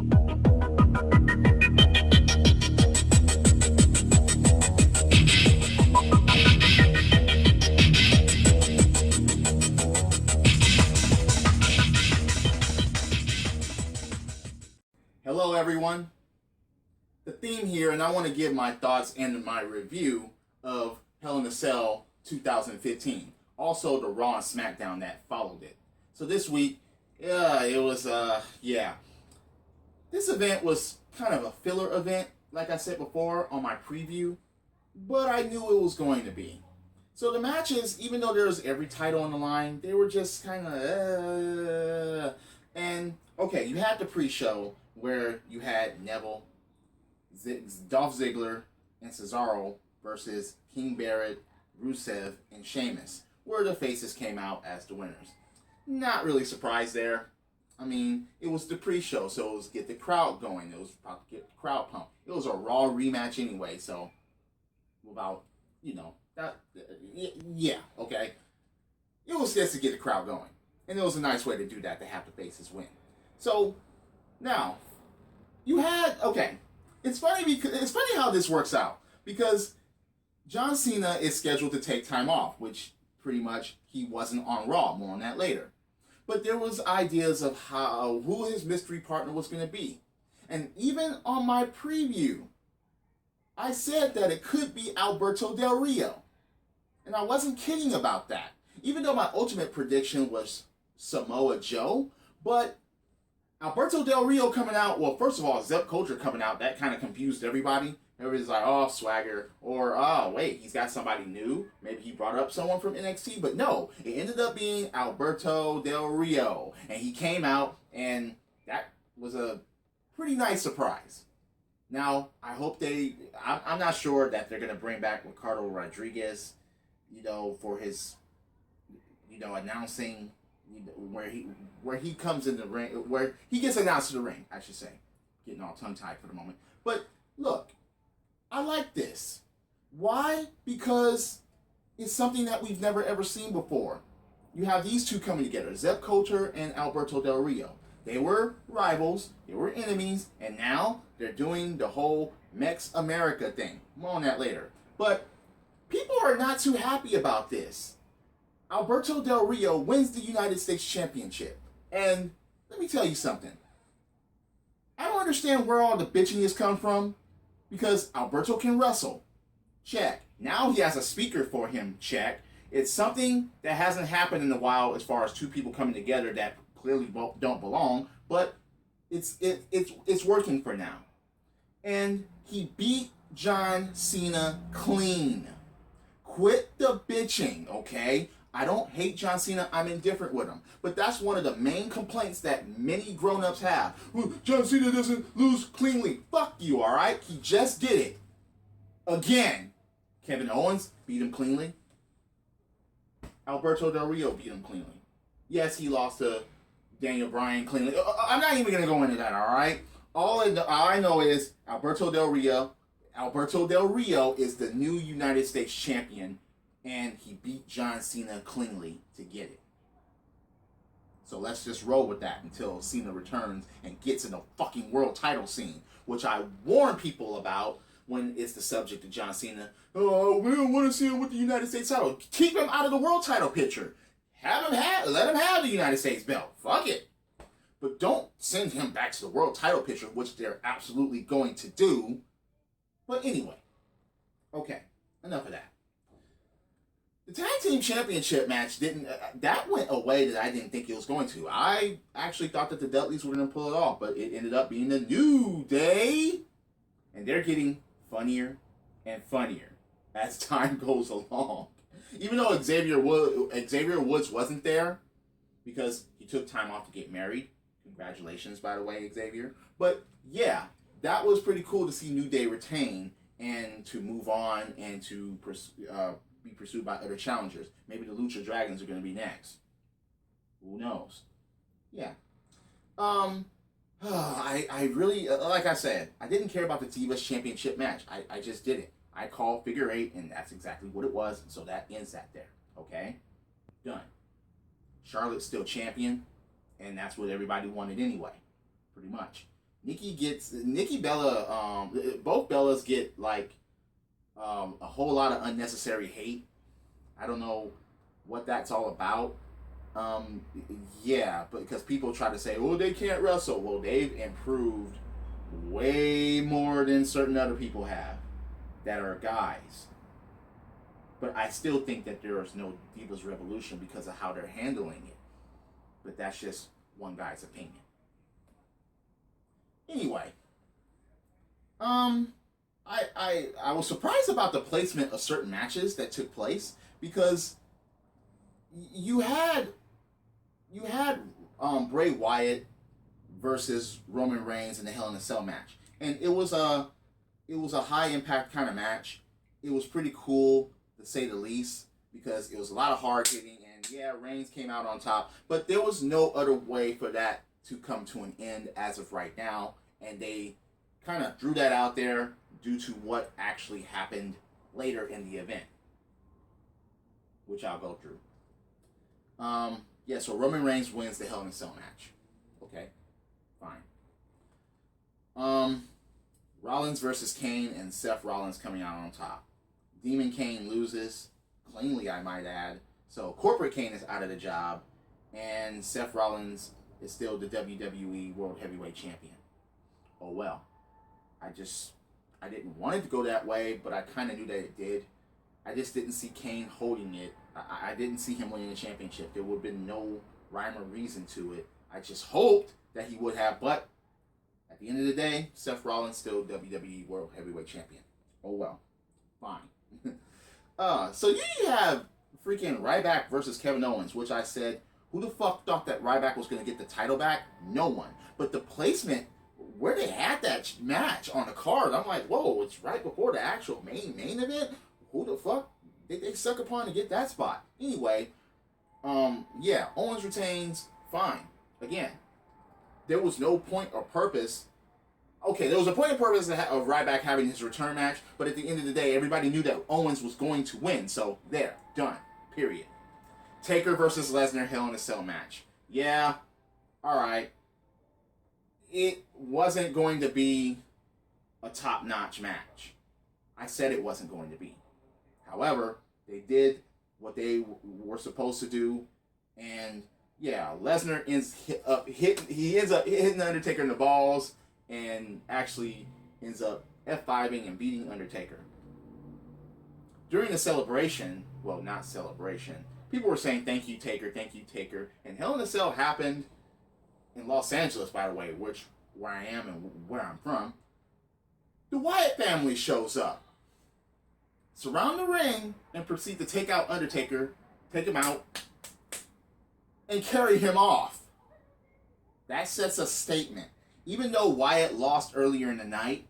Hello everyone, the theme here, and I want to give my thoughts and my review of Hell in a Cell 2015. Also the Raw and Smackdown that followed it. So this week, it was, This event was kind of a filler event, like I said before on my preview, but I knew it was going to be. So the matches, even though there was every title on the line, they were just kind of, And, okay, you had the pre-show where you had Neville, Dolph Ziggler, and Cesaro versus King Barrett, Rusev, and Sheamus, where the faces came out as the winners. Not really surprised there. I mean, it was the pre-show, so it was get the crowd going. It was about to get the crowd pumped. It was a Raw rematch anyway, so without, okay. It was just to get the crowd going. And it was a nice way to do that, to have the faces win. So, now, it's funny how this works out, because John Cena is scheduled to take time off, which pretty much he wasn't on Raw. More on that later. But there was ideas of who his mystery partner was going to be. And even on my preview, I said that it could be Alberto Del Rio. And I wasn't kidding about that. Even though my ultimate prediction was Samoa Joe, but Alberto Del Rio coming out, well, first of all, Zep Culture coming out, that kind of confused everybody. Everybody's like, oh, swagger, or, oh, wait, he's got somebody new. Maybe he brought up someone from NXT, but no, it ended up being Alberto Del Rio. And he came out, and that was a pretty nice surprise. Now, I hope I'm not sure that they're going to bring back Ricardo Rodriguez, for his, announcing, where he comes in the ring, where he gets announced to the ring, I should say. Getting all tongue-tied for the moment. But, look, I like this. Why? Because it's something that we've never ever seen before. You have these two coming together, Zep Culture and Alberto Del Rio. They were rivals, they were enemies, and now they're doing the whole Mex America thing. More on that later. But people are not too happy about this. Alberto Del Rio wins the United States Championship. And let me tell you something. I don't understand where all the bitching has come from. Because Alberto can wrestle. Check. Now he has a speaker for him. Check. It's something that hasn't happened in a while as far as two people coming together that clearly don't belong. But it's working for now. And he beat John Cena clean. Quit the bitching, okay? I don't hate John Cena. I'm indifferent with him. But that's one of the main complaints that many grown-ups have. Well, John Cena doesn't lose cleanly. Fuck you, all right? He just did it. Again. Kevin Owens beat him cleanly. Alberto Del Rio beat him cleanly. Yes, he lost to Daniel Bryan cleanly. I'm not even going to go into that, all right? All I know is Alberto Del Rio is the new United States champion. And he beat John Cena cleanly to get it. So let's just roll with that until Cena returns and gets in the fucking world title scene, which I warn people about when it's the subject of John Cena. Oh, we don't want to see him with the United States title. Keep him out of the world title picture. Let him have the United States belt. Fuck it. But don't send him back to the world title picture, which they're absolutely going to do. But anyway. Okay, enough of that. The Tag Team Championship match that went a way that I didn't think it was going to. I actually thought that the Dudleys were going to pull it off, but it ended up being the New Day. And they're getting funnier and funnier as time goes along. Even though Xavier Woods wasn't there because he took time off to get married. Congratulations, by the way, Xavier. But yeah, that was pretty cool to see New Day retain and to move on and to be pursued by other challengers. Maybe the Lucha Dragons are going to be next. Who knows? Yeah. I really, like I said, I didn't care about the Divas Championship match. I just didn't. I called figure 8, and that's exactly what it was. So that ends that there. Okay? Done. Charlotte's still champion, and that's what everybody wanted anyway. Pretty much. Nikki Bella. Both Bellas get like a whole lot of unnecessary hate. I don't know what that's all about. Um, yeah, because people try to say, "Oh, they can't wrestle." Well, they've improved way more than certain other people have that are guys. But I still think that there is no Divas Revolution because of how they're handling it. But that's just one guy's opinion. Anyway, um, I was surprised about the placement of certain matches that took place because you had Bray Wyatt versus Roman Reigns in the Hell in a Cell match, and it was a high impact kind of match. It was pretty cool to say the least because it was a lot of hard hitting, and yeah, Reigns came out on top, but there was no other way for that to come to an end as of right now, and they kind of threw that out there due to what actually happened later in the event, which I'll go through. Yeah, so Roman Reigns wins the Hell in a Cell match. Okay, fine. Rollins versus Kane and Seth Rollins coming out on top. Demon Kane loses cleanly, I might add. So Corporate Kane is out of the job, and Seth Rollins is still the WWE World Heavyweight Champion. Oh well. I didn't want it to go that way, but I kind of knew that it did. I just didn't see Kane holding it. I didn't see him winning the championship. There would have been no rhyme or reason to it. I just hoped that he would have, but at the end of the day, Seth Rollins still WWE World Heavyweight Champion. Oh well. Fine. So you have freaking Ryback versus Kevin Owens, which I said, who the fuck thought that Ryback was going to get the title back? No one. But the placement, where they had that match on the card, I'm like, whoa, it's right before the actual main event? Who the fuck did they suck upon to get that spot? Anyway, yeah, Owens retains, fine. Again, there was no point or purpose. Okay, there was a point of purpose of Ryback having his return match, but at the end of the day, everybody knew that Owens was going to win. So, there, done, period. Taker versus Lesnar Hell in a Cell match. Yeah, alright. It wasn't going to be a top-notch match. I said it wasn't going to be. However, they did what they were supposed to do, and yeah, Lesnar ends up hitting Undertaker in the balls, and actually ends up F5ing and beating Undertaker. During the celebration, well, not celebration, people were saying, thank you, Taker, and Hell in a Cell happened in Los Angeles, by the way, where I am and where I'm from. The Wyatt family shows up, surround the ring, and proceed to take out Undertaker, take him out, and carry him off. That sets a statement. Even though Wyatt lost earlier in the night,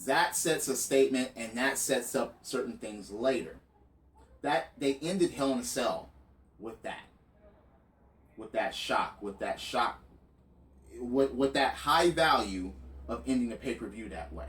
that sets a statement, and that sets up certain things later. That they ended Hell in a Cell with that shock, with that high value of ending the pay-per-view that way.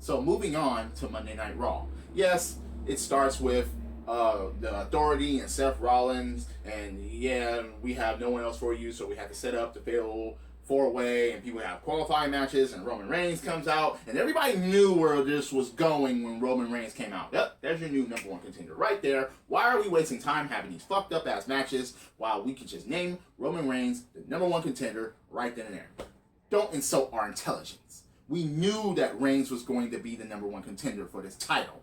So moving on to Monday Night Raw. Yes, it starts with the Authority and Seth Rollins, and yeah, we have no one else for you, so we have to set up the fatal four-way, and people have qualifying matches, and Roman Reigns comes out, and everybody knew where this was going when Roman Reigns came out. Yep, there's your new number one contender right there. Why are we wasting time having these fucked up ass matches while we can just name Roman Reigns the number one contender right then and there? Don't insult our intelligence. We knew that Reigns was going to be the number one contender for this title.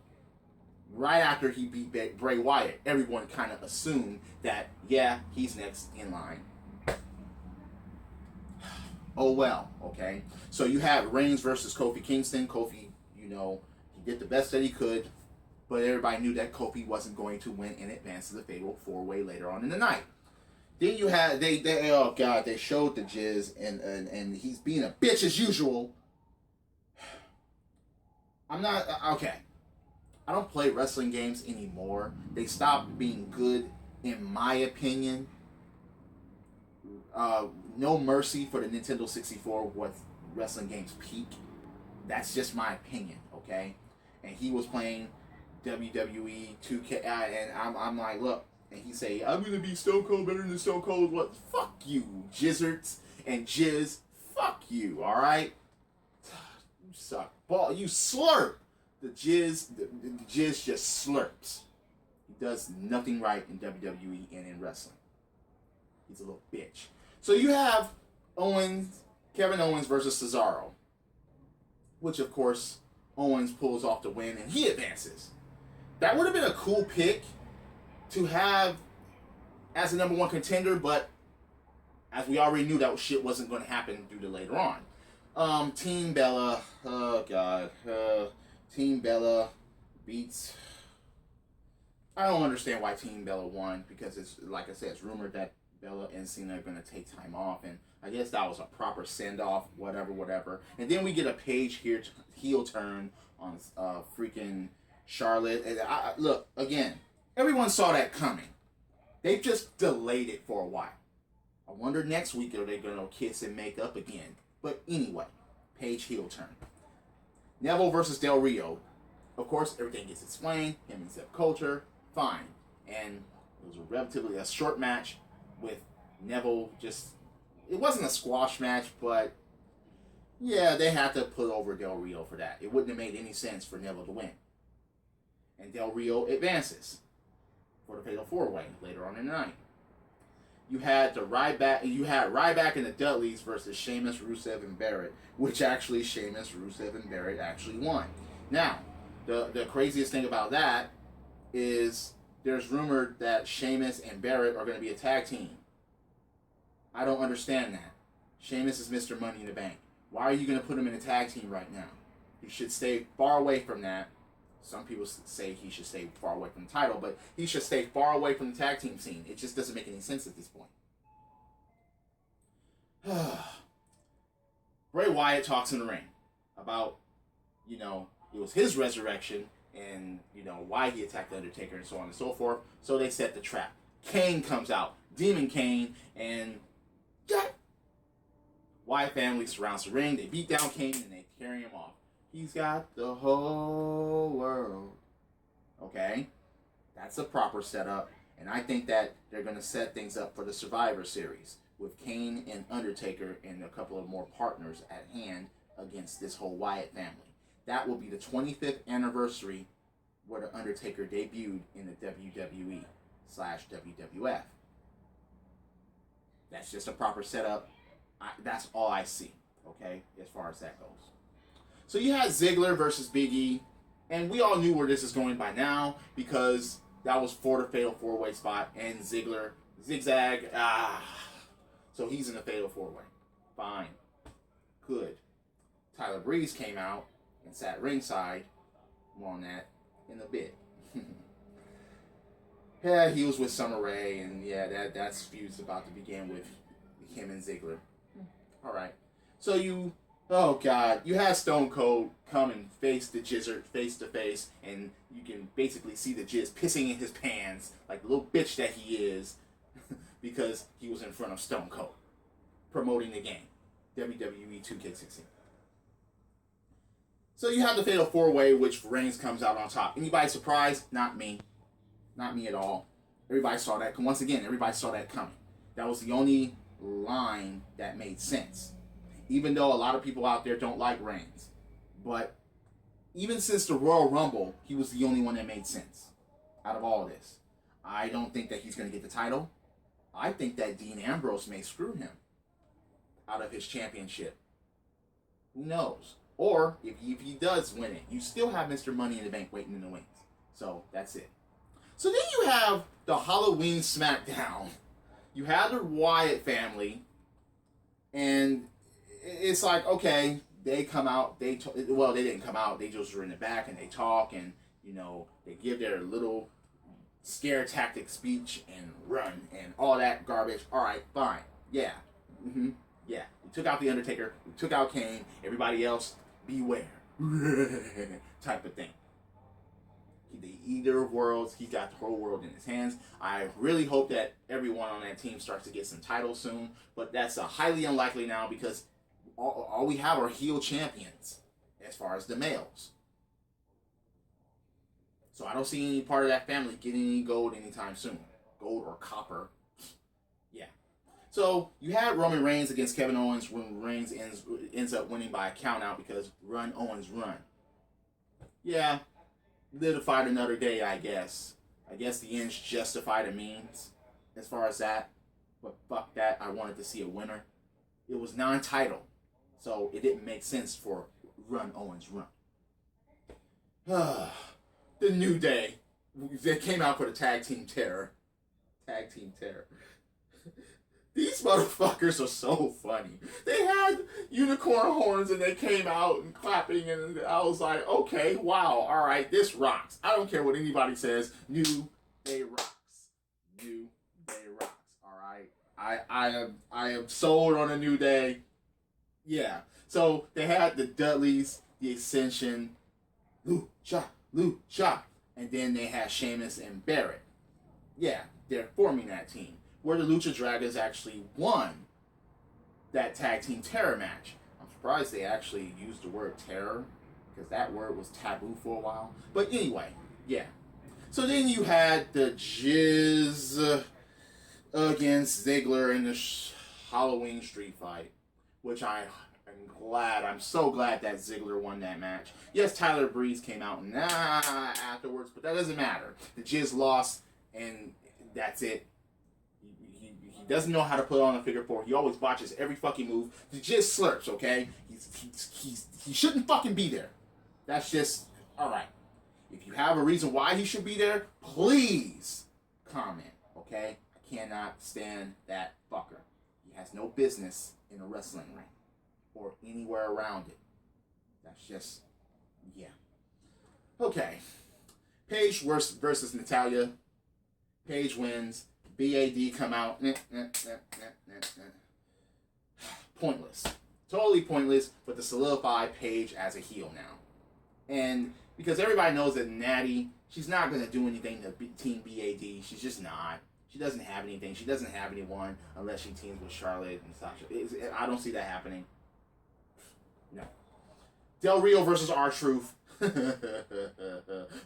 Right after he beat Bray Wyatt, everyone kind of assumed that, yeah, he's next in line. Oh well, okay. So you have Reigns versus Kofi Kingston. Kofi, he did the best that he could, but everybody knew that Kofi wasn't going to win and advance to the fatal four-way later on in the night. Then you had they oh god, they showed the jizz and he's being a bitch as usual. I'm not okay. I don't play wrestling games anymore. They stopped being good, in my opinion. No Mercy for the Nintendo 64 was wrestling games peak. That's just my opinion, okay? And he was playing WWE 2K, and I'm like, look, and he say, I'm gonna be Stone Cold better than Stone Cold. What? Fuck you, jizzards and jizz. fuck you, all right? You suck. Ball, you slurp. The jizz just slurps. He does nothing right in WWE and in wrestling. He's a little bitch. So you have Kevin Owens versus Cesaro, which of course Owens pulls off the win and he advances. That would have been a cool pick to have as a number one contender, but as we already knew, that shit wasn't going to happen due to later on. Team Bella, oh god, Team Bella beats. I don't understand why Team Bella won, because it's, like I said, it's rumored that Bella and Cena are going to take time off, and I guess that was a proper send-off, whatever. And then we get a Paige here heel turn on freaking Charlotte. And look, again, everyone saw that coming. They just delayed it for a while. I wonder next week are they going to kiss and make up again. But anyway, Paige heel turn. Neville versus Del Rio. Of course, everything gets explained. Him and Zeb Coulter, fine. And it was relatively a short match with Neville just... It wasn't a squash match, but yeah, they had to put over Del Rio for that. It wouldn't have made any sense for Neville to win. And Del Rio advances for the Fatal 4-Way later on in the night. You had Ryback and the Dudleys versus Sheamus, Rusev, and Barrett, which actually Sheamus, Rusev, and Barrett actually won. Now, the craziest thing about that is there's rumored that Sheamus and Barrett are going to be a tag team. I don't understand that. Sheamus is Mr. Money in the Bank. Why are you going to put him in a tag team right now? He should stay far away from that. Some people say he should stay far away from the title, but he should stay far away from the tag team scene. It just doesn't make any sense at this point. Bray Wyatt talks in the ring about, it was his resurrection and, why he attacked The Undertaker and so on and so forth. So they set the trap. Kane comes out. Demon Kane, and Wyatt family surrounds the ring. They beat down Kane and they carry him off. He's got the whole world. Okay? That's a proper setup. And I think that they're going to set things up for the Survivor Series with Kane and Undertaker and a couple of more partners at hand against this whole Wyatt family. That will be the 25th anniversary where the Undertaker debuted in the WWE/WWF. That's just a proper setup. That's all I see, okay, as far as that goes. So you had Ziggler versus Big E, and we all knew where this is going by now because that was for the Fatal 4-Way spot, and Ziggler, zigzag, so he's in the Fatal 4-Way. Fine. Good. Tyler Breeze came out and sat ringside. More on that in a bit. Yeah, he was with Summer Rae, and yeah, that's feud's about to begin with him and Ziggler. All right. So you have Stone Cold come and face the Jizzard face to face, and you can basically see the Jizz pissing in his pants like the little bitch that he is because he was in front of Stone Cold promoting the game, WWE 2K16. So you have the Fatal 4-Way, which Reigns comes out on top. Anybody surprised? Not me. Not me at all. Everybody saw that. Once again, everybody saw that coming. That was the only line that made sense. Even though a lot of people out there don't like Reigns. But even since the Royal Rumble, he was the only one that made sense out of all of this. I don't think that he's going to get the title. I think that Dean Ambrose may screw him out of his championship. Who knows? Or, if he does win it, you still have Mr. Money in the Bank waiting in the wings. So, that's it. So then you have the Halloween Smackdown. You have the Wyatt family. And it's like, okay, they come out. They didn't come out. They just were in the back and they talk. And, they give their little scare tactic speech and run and all that garbage. All right, fine. Yeah. Yeah. We took out The Undertaker. We took out Kane. Everybody else, beware. Type of thing. The Eater of Worlds. He's got the whole world in his hands. I really hope that everyone on that team starts to get some titles soon. But that's highly unlikely now because all we have are heel champions as far as the males. So I don't see any part of that family getting any gold anytime soon. Gold or copper. Yeah. So you had Roman Reigns against Kevin Owens when Reigns ends up winning by a count out because run Owens run. Yeah, live to fight another day, I guess. I guess the ends justify the means as far as that. But fuck that, I wanted to see a winner. It was non-title, so it didn't make sense for run Owens run. The New Day. They came out for the Tag Team Terror. Tag Team Terror. These motherfuckers are so funny. They had unicorn horns and they came out and clapping, and I was like, okay, wow, all right, this rocks. I don't care what anybody says. New Day rocks. New Day rocks. All right, I am sold on a New Day. Yeah. So they had the Dudleys, the Ascension, Lucha, and then they had Sheamus and Barrett. Yeah, they're forming that team. Where the Lucha Dragons actually won that Tag Team Terror match. I'm surprised they actually used the word terror, because that word was taboo for a while. But anyway, yeah. So then you had the Jizz against Ziggler in the Halloween Street Fight, which I'm so glad that Ziggler won that match. Yes, Tyler Breeze came out afterwards, but that doesn't matter. The Jizz lost, and that's it. He doesn't know how to put on a figure four. He always botches every fucking move. The Jizz slurps, okay? He shouldn't fucking be there. That's just, alright. If you have a reason why he should be there, please comment, okay? I cannot stand that fucker. He has no business in a wrestling ring or anywhere around it. That's just, yeah. Okay. Paige versus Natalya. Paige wins. BAD come out. Pointless. Totally pointless, but to solidify Paige as a heel now. And because everybody knows that Natty, she's not going to do anything to Team BAD. She's just not. She doesn't have anything. She doesn't have anyone unless she teams with Charlotte and Sasha. I don't see that happening. No. Del Rio versus R-Truth.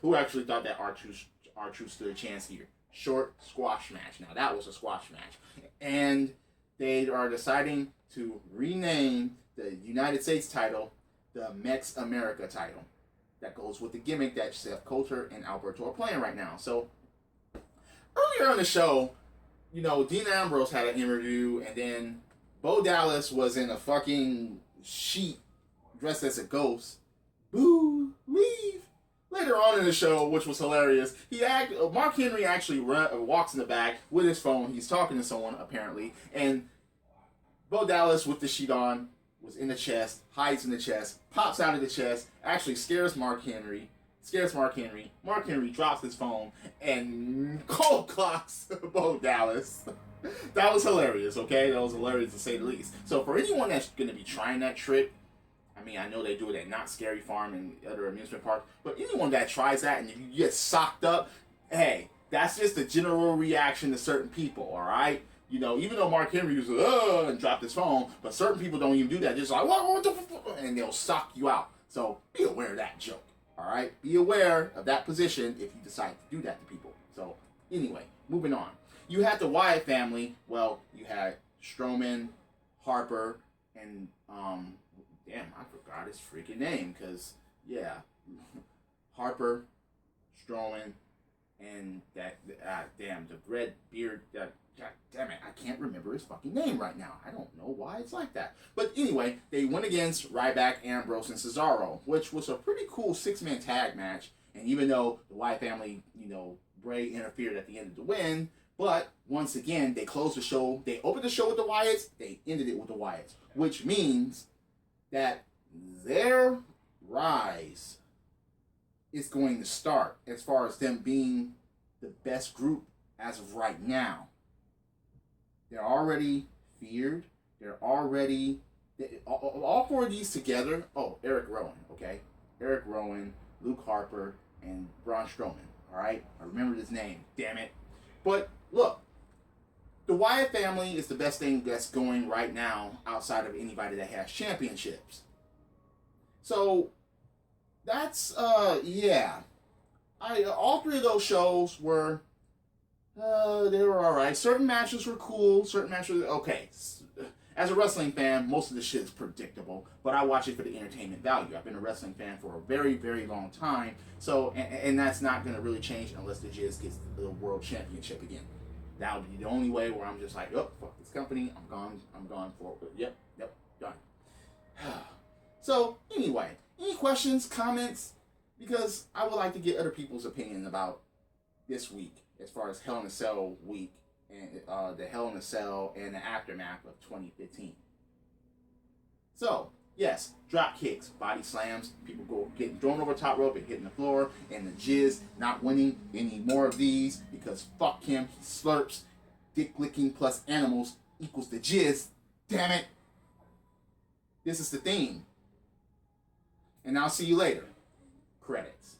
Who actually thought that R-Truth stood a chance here? Short squash match. Now that was a squash match. And they are deciding to rename the United States title the Mex America title. That goes with the gimmick that Seth Coulter and Alberto are playing right now. So earlier on the show, you know, Dean Ambrose had an interview, and then Bo Dallas was in a fucking sheet dressed as a ghost. Boo, leave. Later on in the show, which was hilarious, Mark Henry actually walks in the back with his phone. He's talking to someone, apparently, and Bo Dallas with the sheet on was in the chest, hides in the chest, pops out of the chest, actually scares Mark Henry. Mark Henry drops his phone and cold clocks Bo Dallas. That was hilarious, okay? That was hilarious to say the least. So for anyone that's going to be trying that trick, I mean, I know they do it at Not Scary Farm and other amusement parks, but anyone that tries that and you get socked up, hey, that's just the general reaction to certain people, all right? You know, even though Mark Henry was and dropped his phone, but certain people don't even do that. Just like, what the fuck? And they'll sock you out. So be aware of that joke, all right? Be aware of that position if you decide to do that to people. So anyway, moving on. You had the Wyatt family. Well, you had Strowman, Harper, and damn, I forgot his freaking name, because, yeah, Harper, Strowman, and that, damn, the red beard, God damn it, I can't remember his fucking name right now. I don't know why it's like that. But anyway, they went against Ryback, Ambrose, and Cesaro, which was a pretty cool six-man tag match, and even though the Wyatt family, you know, Bray interfered at the end of the win, but once again, they closed the show, they opened the show with the Wyatts, they ended it with the Wyatts, which means that their rise is going to start as far as them being the best group as of right now. They're already feared. They're already... all four of these together... Oh, Eric Rowan, okay? Eric Rowan, Luke Harper, and Braun Strowman, alright? I remembered his name, damn it. But, look. The Wyatt family is the best thing that's going right now outside of anybody that has championships. So, that's, yeah. All three of those shows were They were alright. Certain matches were cool. Certain matches were okay. As a wrestling fan, most of the shit is predictable, but I watch it for the entertainment value. I've been a wrestling fan for a very, very long time, so and that's not going to really change unless the Jizz gets the world championship again. That would be the only way where I'm just like, oh, fuck this company, I'm gone for it. Yep, done. So, anyway, any questions, comments? Because I would like to get other people's opinion about this week, as far as Hell in a Cell week, and the Hell in a Cell and the aftermath of 2015. So, yes, drop kicks, body slams, people getting thrown over the top rope and hitting the floor, and the Jizz not winning any more of these because fuck him, he slurps. Dick licking plus animals equals the Jizz. Damn it. This is the theme. And I'll see you later. Credits.